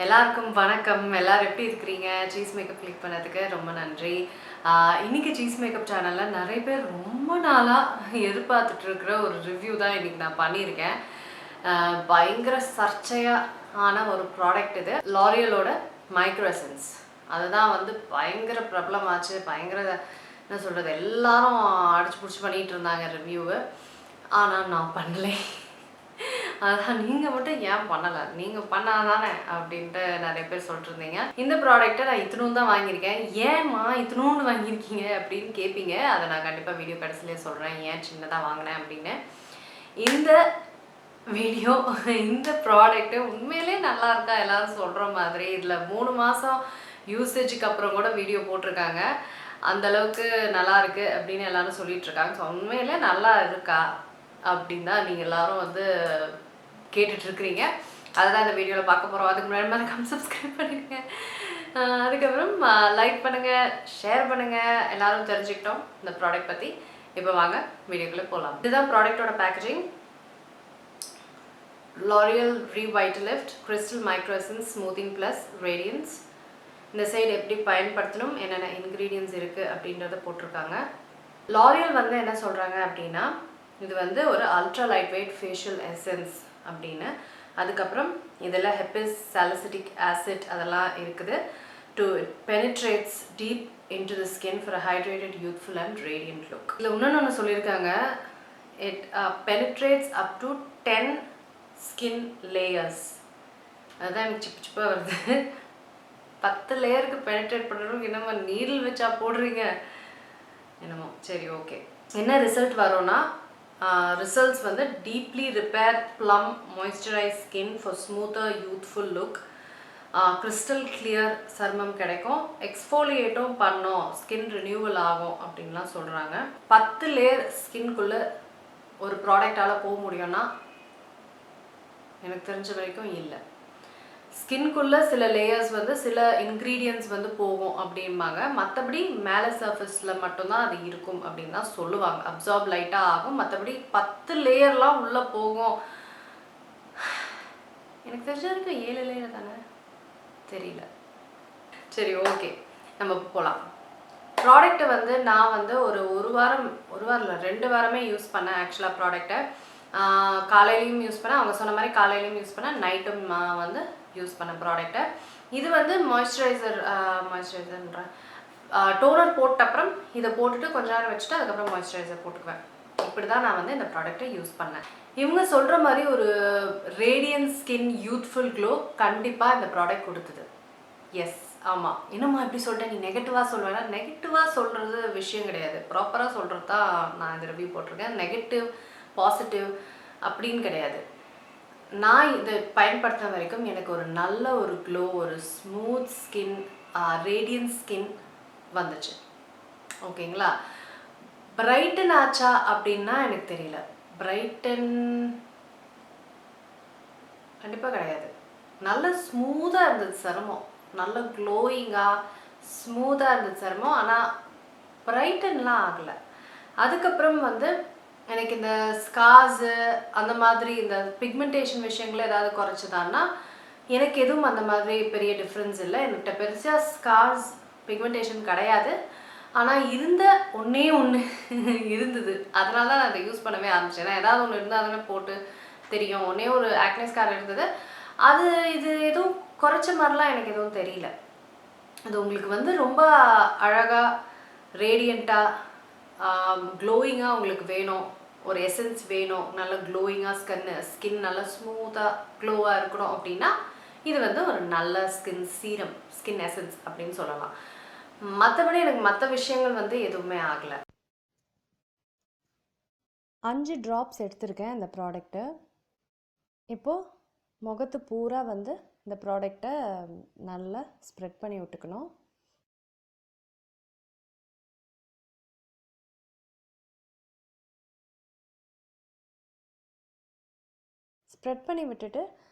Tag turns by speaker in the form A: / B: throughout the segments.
A: எல்லாருக்கும் வணக்கம். எல்லாரும் எப்படி இருக்கிறீங்க? சீஸ் மேக்கப் கிளிக் பண்ணதுக்கு ரொம்ப நன்றி. இன்னைக்கு சீஸ் மேக்கப் சேனல்ல நிறைய பேர் ரொம்ப நாளாக எதிர்பார்த்துட்டு இருக்கிற ஒரு ரிவ்யூ தான் இன்னைக்கு நான் பண்ணியிருக்கேன். பயங்கர சர்ச்சையான ஒரு ப்ராடக்ட் இது. லாரியலோட மைக்ரோ எசன்ஸ். அதுதான் வந்து பயங்கர பிரபலமாச்சு. பயங்கர என்ன சொல்கிறது, எல்லாரும் அடிச்சு பிடிச்சி பண்ணிகிட்டு இருந்தாங்க ரிவ்யூவு. ஆனால் நான் பண்ணலை. அதான் நீங்கள் மட்டும் ஏன் பண்ணலை, நீங்கள் பண்ணாதானே அப்படின்ட்டு நிறைய பேர் சொல்லிட்டுருந்தீங்க. இந்த ப்ராடக்ட்டை நான் இத்தினூன்னு தான் வாங்கியிருக்கேன். ஏம்மா இத்தினூன்னு வாங்கியிருக்கீங்க அப்படின்னு கேட்பீங்க. அதை நான் கண்டிப்பாக வீடியோ கடைசியிலே சொல்கிறேன் ஏன் சின்னதாக வாங்கினேன் அப்படின்னு. இந்த வீடியோ இந்த ப்ராடக்ட்டு உண்மையிலே நல்லா இருக்கா எல்லோரும் சொல்கிற மாதிரி. இதில் 3 மாதம் யூசேஜுக்கு அப்புறம் கூட வீடியோ போட்டிருக்காங்க. அந்தளவுக்கு நல்லா இருக்குது அப்படின்னு எல்லோரும் சொல்லிகிட்ருக்காங்க. ஸோ உண்மையிலே நல்லா இருக்கா அப்படின்னு தான் நீங்கள் எல்லோரும் வந்து கேட்டுட்ருக்கிறீங்க. அதுதான் இந்த வீடியோவில் பார்க்க போகிறோம். அதுக்கு முன்னாடி மறக்காம சப்ஸ்கிரைப் பண்ணிடுங்க. அதுக்கப்புறம் லைக் பண்ணுங்கள், ஷேர் பண்ணுங்கள். எல்லோரும் தெரிஞ்சுக்கிட்டோம் இந்த ப்ராடக்ட் பற்றி. இப்போ வாங்க வீடியோக்குள்ளே போகலாம். இதுதான் ப்ராடக்டோட பேக்கேஜிங். L'Oreal Revitalift Crystal Micro Essence Smoothing Plus Radiance. இந்த சைடு எப்படி பயன்படுத்தணும், என்னென்ன இன்க்ரீடியன்ஸ் இருக்குது அப்படின்றத போட்டிருக்காங்க. L'Oreal வந்து என்ன சொல்கிறாங்க அப்படின்னா, இது வந்து ஒரு ultra light weight facial essence அப்படின்னு. அதுக்கப்புறம் இதில் ஹெப்பிஸ் சாலிசிட்டிக் ஆசிட் அதெல்லாம் இருக்குது. To penetrates deep into the skin for a hydrated youthful and radiant look. இதில் இன்னொன்று சொல்லியிருக்காங்க, it penetrates up to 10 skin layers. அதுதான் எனக்கு சிப்பு சிப்பாக வருது. 10 லேயருக்கு பெனிட்ரேட் பண்ணுறதுக்கு என்னமோ நீடில் வச்சா போடுறீங்க என்னமோ. சரி, ஓகே. என்ன ரிசல்ட் வரும்னா, ரிசல்ட்ஸ் வந்து deeply repair plum moisturise skin for smoother youthful look. Crystal clear சருமம் கிடைக்கும். எக்ஸ்ஃபோலியேட்டும் பண்ணோம், ஸ்கின் ரினியூவல் ஆகும் அப்படின்லாம் சொல்கிறாங்க. 10 லேயர் ஸ்கின்குள்ளே ஒரு ப்ராடக்டால் போக முடியும்னா எனக்கு தெரிஞ்ச வரைக்கும் இல்லை. ஸ்கின்குள்ளே சில லேயர்ஸ் வந்து சில இன்க்ரீடியன்ட்ஸ் வந்து போகும் அப்படிம்பாங்க. மற்றபடி மேலே சர்ஃபேஸில் மட்டும்தான் அது இருக்கும் அப்படின்னு தான் சொல்லுவாங்க. அப்சார்ப் லைட்டாக ஆகும், மற்றபடி 10 லேயர்லாம் உள்ளே போகும். எனக்கு தெரிஞ்ச வரைக்கும் 7 லேயர் தானே, தெரியல. சரி, ஓகே, நம்ம போகலாம். ப்ராடக்டை வந்து நான் வந்து ஒரு வாரம் இல்லை 2 வாரமே யூஸ் பண்ணேன். ஆக்சுவலாக ப்ராடக்டை காலையிலையும் யூஸ் பண்ணேன், அவங்க சொன்ன மாதிரி காலையிலையும் யூஸ் பண்ணேன், நைட்டும் வந்து யூஸ் பண்ண ப்ராடக்டை. இது வந்து மாய்ஸ்சரைசர்ன்ற டோனர் போட்ட அப்புறம் இதை போட்டுட்டு கொஞ்ச நேரம் வச்சுட்டு அதுக்கப்புறம் மாய்ஸ்சரைசர் போட்டுக்குவேன். இப்படி தான் நான் வந்து இந்த ப்ராடக்டை யூஸ் பண்ணேன். இவங்க சொல்கிற மாதிரி ஒரு ரேடியன்ட் ஸ்கின் யூத்ஃபுல் க்ளோ கண்டிப்பாக இந்த ப்ராடக்ட் கொடுத்தது. எஸ், ஆமாம். என்னம்மா எப்படி சொல்லிட்டேன், நீ நெகட்டிவாக சொல்வேன்னா, நெகட்டிவாக சொல்கிறது விஷயம் கிடையாது. ப்ராப்பராக சொல்கிறது தான் நான் இந்த ரிவ்யூ போட்டிருக்கேன். நெகட்டிவ் பாசிட்டிவ் அப்படின்னு கிடையாது. நான் இதை பயன்படுத்தின வரைக்கும் எனக்கு ஒரு நல்ல ஒரு க்ளோ, ஒரு ஸ்மூத் ஸ்கின், ரேடியன்ட் ஸ்கின் வந்துச்சு. ஓகேங்களா. பிரைட்டன் ஆச்சா அப்படின்னா எனக்கு தெரியல. பிரைட்டன் கண்டிப்பாக கிடையாது. நல்ல ஸ்மூத்தாக இருந்தது சருமம், நல்ல க்ளோயிங்காக ஸ்மூத்தாக இருந்தது சருமம். ஆனால் பிரைட்டன்லாம் ஆகலை. அதுக்கப்புறம் வந்து எனக்கு இந்த ஸ்கார்ஸு அந்த மாதிரி இந்த பிக்மெண்டேஷன் விஷயங்கள் ஏதாவது குறைச்சதான்னா எனக்கு எதுவும் அந்த மாதிரி பெரிய டிஃப்ரென்ஸ் இல்லை. என்கிட்ட பெருசாக ஸ்கார்ஸ் பிக்மெண்டேஷன் கிடையாது. ஆனால் இருந்த ஒன்றே ஒன்று இருந்தது, அதனால தான் நான் அதை யூஸ் பண்ணவே ஆரம்பித்தேன். ஏன்னா ஏதாவது ஒன்று இருந்தால் தானே போட்டு தெரியும். ஒன்றே ஒரு ஆக்னே ஸ்கார் இருந்தது. இது எதுவும் குறைச்ச மாதிரிலாம் எனக்கு எதுவும் தெரியல. அது உங்களுக்கு வந்து ரொம்ப அழகாக ரேடியண்ட்டாக க்ளோயிங்காக உங்களுக்கு வேணும், ஒரு எசன்ஸ் வேணும், நல்ல க்ளோயிங்காக ஸ்கின் நல்லா ஸ்மூத்தாக க்ளோவாக இருக்கணும் அப்படின்னா இது வந்து ஒரு நல்ல ஸ்கின் சீரம், ஸ்கின் எசன்ஸ் அப்படின்னு சொல்லலாம். மற்றபடி எனக்கு மற்ற விஷயங்கள் வந்து எதுவுமே ஆகலை. 5 ட்ராப்ஸ் எடுத்திருக்கேன் இந்த ப்ராடக்ட்டை. இப்போது முகத்து பூரா வந்து இந்த ப்ராடக்டை நல்லா ஸ்ப்ரெட் பண்ணி விட்டுக்கணும். ஸ்ப்ரெட் பண்ணி விட்டுட்டு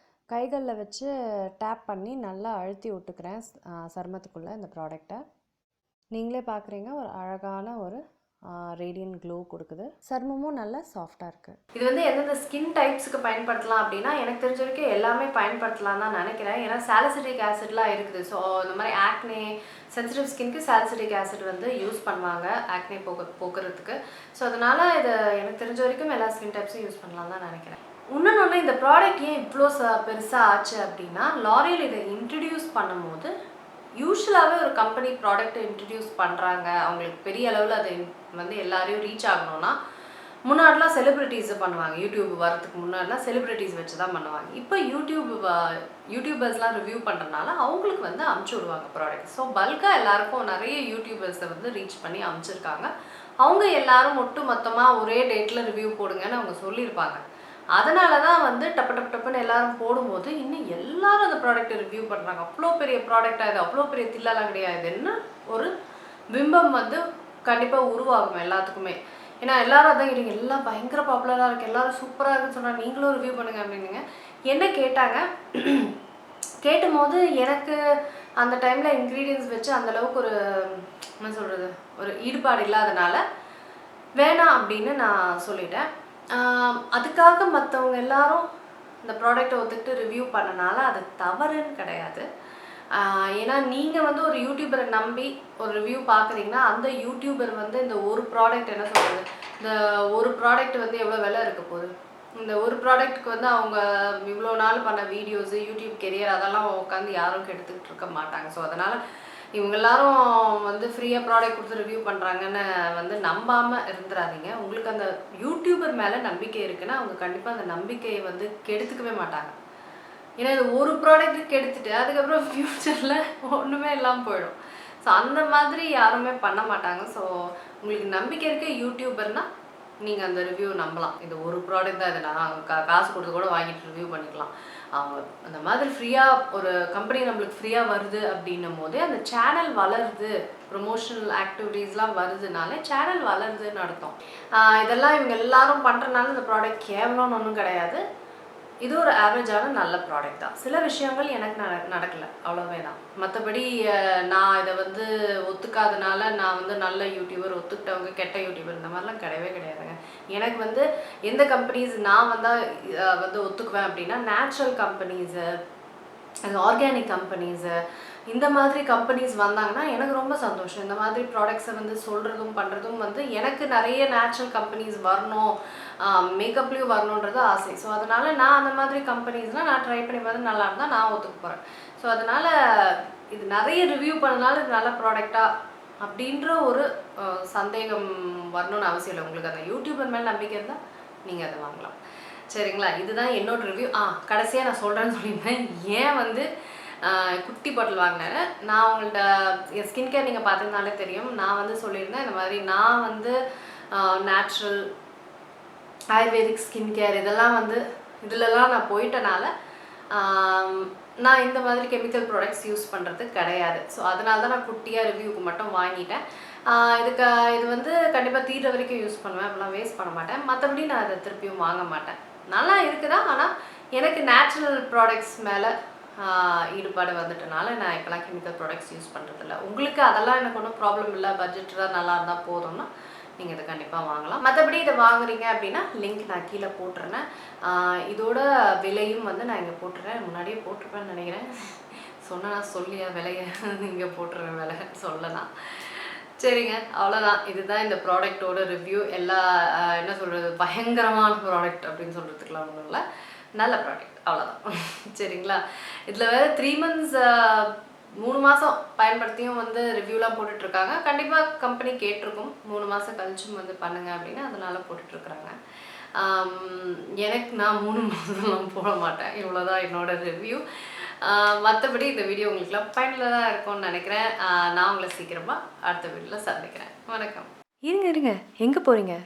A: கைகளில் வச்சு டேப் பண்ணி நல்லா அழுத்தி விட்டுக்கிறேன் சருமத்துக்குள்ளே இந்த ப்ராடக்டை. நீங்களே பார்க்குறீங்க, ஒரு அழகான ஒரு ரேடியன்ட் க்ளோ கொடுக்குது. சருமமும் நல்லா சாஃப்டாக இருக்குது. இது வந்து எந்தெந்த ஸ்கின் டைப்ஸுக்கு பயன்படுத்தலாம் அப்படின்னா, எனக்கு தெரிஞ்ச வரைக்கும் எல்லாமே பயன்படுத்தலாம் தான் நினைக்கிறேன். ஏன்னா சாலிசிலிக் ஆசிட்லாம் இருக்குது. ஸோ இந்த மாதிரி ஆக்னே சென்சிட்டிவ் ஸ்கின்க்கு சாலிசிலிக் ஆசிட் வந்து யூஸ் பண்ணுவாங்க ஆக்னே போக்குறதுக்கு. ஸோ அதனால் இது எனக்கு தெரிஞ்ச வரைக்கும் எல்லா ஸ்கின் டைப்ஸும் யூஸ் பண்ணலாம் தான் நினைக்கிறேன். இன்னொன்று இந்த ப்ராடக்ட் ஏன் இவ்வளோ பெருசாக ஆச்சு அப்படின்னா, லாரியல் இதை இன்ட்ரடியூஸ் பண்ணும்போது யூஸ்வலாகவே ஒரு கம்பெனி ப்ராடக்ட்டை இன்ட்ரடியூஸ் பண்ணுறாங்க, அவங்களுக்கு பெரிய அளவில் அது வந்து எல்லாரையும் ரீச் ஆகணும்னா, முன்னாடிலாம் செலிப்ரிட்டிஸை பண்ணுவாங்க. யூடியூப் வரதுக்கு முன்னாடிலாம் செலிப்ரிட்டிஸ் வச்சு தான் பண்ணுவாங்க. இப்போ யூடியூபர்ஸ்லாம் ரிவ்யூ பண்ணுறதுனால அவங்களுக்கு வந்து அமுச்சு விடுவாங்க ப்ராடக்ட். ஸோ பல்காக எல்லாருக்கும் நிறைய யூடியூபர்ஸை வந்து ரீச் பண்ணி அமுச்சிருக்காங்க. அவங்க எல்லாரும் ஒட்டு மொத்தமாக ஒரே டேட்டில் ரிவ்யூ போடுங்கன்னு அவங்க சொல்லியிருப்பாங்க. அதனால தான் வந்து டப்புன்னு எல்லாரும் போடும்போது இன்னும் எல்லாரும் அந்த ப்ராடக்ட்டை ரிவ்யூ பண்ணுறாங்க. அவ்வளோ பெரிய ப்ராடக்டாக இது, அவ்வளோ பெரிய தில்லாலாம் கிடையாதுன்னு ஒரு பிம்பம் வந்து கண்டிப்பாக உருவாகும் எல்லாத்துக்குமே. ஏன்னா எல்லாரும் அதான் கேட்டீங்க, எல்லாம் பயங்கர பாப்புலராக இருக்குது, எல்லாரும் சூப்பராக இருக்குன்னு சொன்னால் நீங்களும் ரிவ்யூ பண்ணுங்க அப்படின்னுங்க. என்ன கேட்டாங்க, கேட்டும்போது எனக்கு அந்த டைமில் இன்க்ரீடியன்ஸ் வச்சு அந்தளவுக்கு ஒரு என்ன சொல்கிறது ஒரு ஈடுபாடு இல்லாதனால வேணாம் அப்படின்னு நான் சொல்லிட்டேன். அதுக்காக மற்றவங்க எல்லாரும் இந்த ப்ராடக்டை ஒத்துக்கிட்டு ரிவ்யூ பண்ணனால அது தவறுன்னு கிடையாது. ஏன்னா நீங்கள் வந்து ஒரு யூடியூபரை நம்பி ஒரு ரிவ்யூ பார்க்குறீங்கன்னா அந்த யூடியூபர் வந்து இந்த ஒரு ப்ராடக்ட் என்ன சொல்கிறது, இந்த ஒரு ப்ராடக்ட் வந்து எவ்வளோ விலை இருக்க போகுது, இந்த ஒரு ப்ராடக்ட்டுக்கு வந்து அவங்க இவ்வளோ நாள் பண்ண வீடியோஸு யூடியூப் கெரியர் அதெல்லாம் உட்காந்து யாரும் கெடுத்துக்கிட்டு இருக்க மாட்டாங்க. ஸோ அதனால் இவங்க எல்லாரும் வந்து ஃப்ரீயாக ப்ராடக்ட் கொடுத்து ரிவ்யூ பண்ணுறாங்கன்னு வந்து நம்பாமல் இருந்துடாதீங்க. உங்களுக்கு அந்த யூடியூபர் மேலே நம்பிக்கை இருக்குன்னா அவங்க கண்டிப்பாக அந்த நம்பிக்கையை வந்து கெடுத்துக்கவே மாட்டாங்க. ஏன்னா இது ஒரு ப்ராடக்ட் கெடுத்துட்டு அதுக்கப்புறம் ஃப்யூச்சரில் ஒன்றுமே இல்லாமல் போயிடும். ஸோ அந்த மாதிரி யாருமே பண்ண மாட்டாங்க. ஸோ உங்களுக்கு நம்பிக்கை இருக்க யூடியூபர்னால் நீங்கள் அந்த ரிவ்யூ நம்பலாம். இது ஒரு ப்ராடக்ட் தான், இதை நான் காசு கொடுத்து கூட வாங்கிட்டு ரிவ்யூ பண்ணிக்கலாம். அவங்க அந்த மாதிரி ஃப்ரீயாக ஒரு கம்பெனி நம்மளுக்கு ஃப்ரீயாக வருது அப்படின்னும் போதே அந்த சேனல் வளருது, ப்ரொமோஷனல் ஆக்டிவிட்டீஸ்லாம் வருதுனாலே சேனல் வளருதுன்னு அர்த்தம். இதெல்லாம் இவங்க எல்லாரும் பண்ணுறதுனால இந்த ப்ராடக்ட் கேவலம்னு ஒன்றும் கிடையாது. இது ஒரு ஆவரேஜான நல்ல ப்ராடக்ட் தான். சில விஷயங்கள் எனக்கு நடக்கலை, அவ்வளோவே தான். மற்றபடி நான் இதை வந்து ஒத்துக்காதனால நான் வந்து நல்ல யூடியூபர், ஒத்துக்கிட்டவங்க கெட்ட யூடியூபர் இந்த மாதிரிலாம் கிடையவே கிடையாதுங்க. எனக்கு வந்து எந்த கம்பெனிஸ் நான் வந்தால் வந்து ஒத்துக்குவேன் அப்படின்னா, நேச்சுரல் கம்பெனிஸு, ஆர்கானிக் கம்பெனிஸு, இந்த மாதிரி கம்பெனிஸ் வந்தாங்கன்னா எனக்கு ரொம்ப சந்தோஷம். இந்த மாதிரி ப்ராடக்ட்ஸை வந்து சொல்கிறதும் பண்ணுறதும் வந்து எனக்கு நிறைய நேச்சுரல் கம்பெனிஸ் வரணும், மேக்கப்லேயும் வரணுன்றது ஆசை. ஸோ அதனால் நான் அந்த மாதிரி கம்பெனிஸ்லாம் நான் ட்ரை பண்ணி பார்த்து நல்லா இருந்தால் நான் ஒத்துக்க போகிறேன். ஸோ அதனால் இது நிறைய ரிவ்யூ பண்ணனால இது நல்ல ப்ராடக்டாக அப்படின்ற ஒரு சந்தேகம் வரணும்னு அவசியம் இல்லை. உங்களுக்கு அந்த யூடியூபர் மேலே நம்பிக்கை இருந்தால் நீங்கள் அதை வாங்கலாம். சரிங்களா? இதுதான் என்னோட ரிவ்யூ. கடைசியாக நான் சொல்கிறேன்னு சொல்லியிருந்தேன் ஏன் வந்து குட்டி பாட்டில் வாங்கினேன். நான் உங்கள்கிட்ட என் ஸ்கின் கேர் நீங்கள் பார்த்தீங்கனாலே தெரியும். நான் வந்து சொல்லியிருந்தேன் இந்த மாதிரி நான் வந்து நேச்சுரல் ஆயுர்வேதிக் ஸ்கின் கேர் இதெல்லாம் வந்து இதிலலாம் நான் போயிட்டனால நான் இந்த மாதிரி கெமிக்கல் ப்ராடக்ட்ஸ் யூஸ் பண்ணுறது கிடையாது. ஸோ அதனால தான் நான் குட்டியாக ரிவ்யூக்கு மட்டும் வாங்கிட்டேன். இது வந்து கண்டிப்பாக தீர்ற வரைக்கும் யூஸ் பண்ணுவேன், அப்படிலாம் வேஸ்ட் பண்ண மாட்டேன். மற்றபடி நான் அதை திருப்பியும் வாங்க மாட்டேன். நல்லா இருக்குதா, ஆனால் எனக்கு நேச்சுரல் ப்ராடக்ட்ஸ் மேலே ஈடுபாடு வந்துட்டனால நான் இப்போலாம் கெமிக்கல் ப்ராடக்ட்ஸ் யூஸ் பண்ணுறதில்ல. உங்களுக்கு அதெல்லாம் எனக்கு ஒன்றும் ப்ராப்ளம் இல்லை, பட்ஜெட் தான் நல்லா இருந்தால் போதும்னா நீங்கள் இதை கண்டிப்பாக வாங்கலாம். மற்றபடி இதை வாங்குறீங்க அப்படின்னா லிங்க் நான் கீழே போட்டுருந்தேன். இதோட விலையும் வந்து நான் இங்கே போட்டுறேன், முன்னாடியே போட்டிருப்பேன்னு நினைக்கிறேன். சொன்னால் சொல்லியா விலையை இங்கே போட்டுருவேன், விலை சொல்லலாம். சரிங்க, அவ்வளோதான். இதுதான் இந்த ப்ராடக்டோட ரிவ்யூ. எல்லா என்ன சொல்கிறது பயங்கரமான ப்ராடக்ட் அப்படின்னு சொல்கிறதுக்குலாம் ஒன்றும் இல்லை, நல்ல ப்ராடக்ட், அவ்வளோதான். சரிங்களா? இதில் வேறு 3 months 3 மாதம் பயன்படுத்தியும் வந்து ரிவ்யூலாம் போட்டுட்ருக்காங்க. கண்டிப்பாக கம்பெனி கேட்டிருக்கும் 3 மாதம் கழிச்சும் வந்து பண்ணுங்கள் அப்படின்னு, அதனால் போட்டுட்ருக்குறாங்க. எனக்கு நான் 3 மாதம்லாம் போட மாட்டேன். இவ்வளோதான் என்னோட ரிவ்யூ. மற்றபடி இந்த வீடியோ உங்களுக்குலாம் பயனுள்ளதாக இருக்கும்னு நினைக்கிறேன். நான் உங்களை சீக்கிரமாக அடுத்த வீடியோவில் சந்திக்கிறேன். வணக்கம். இருங்க, எங்கே போகிறீங்க?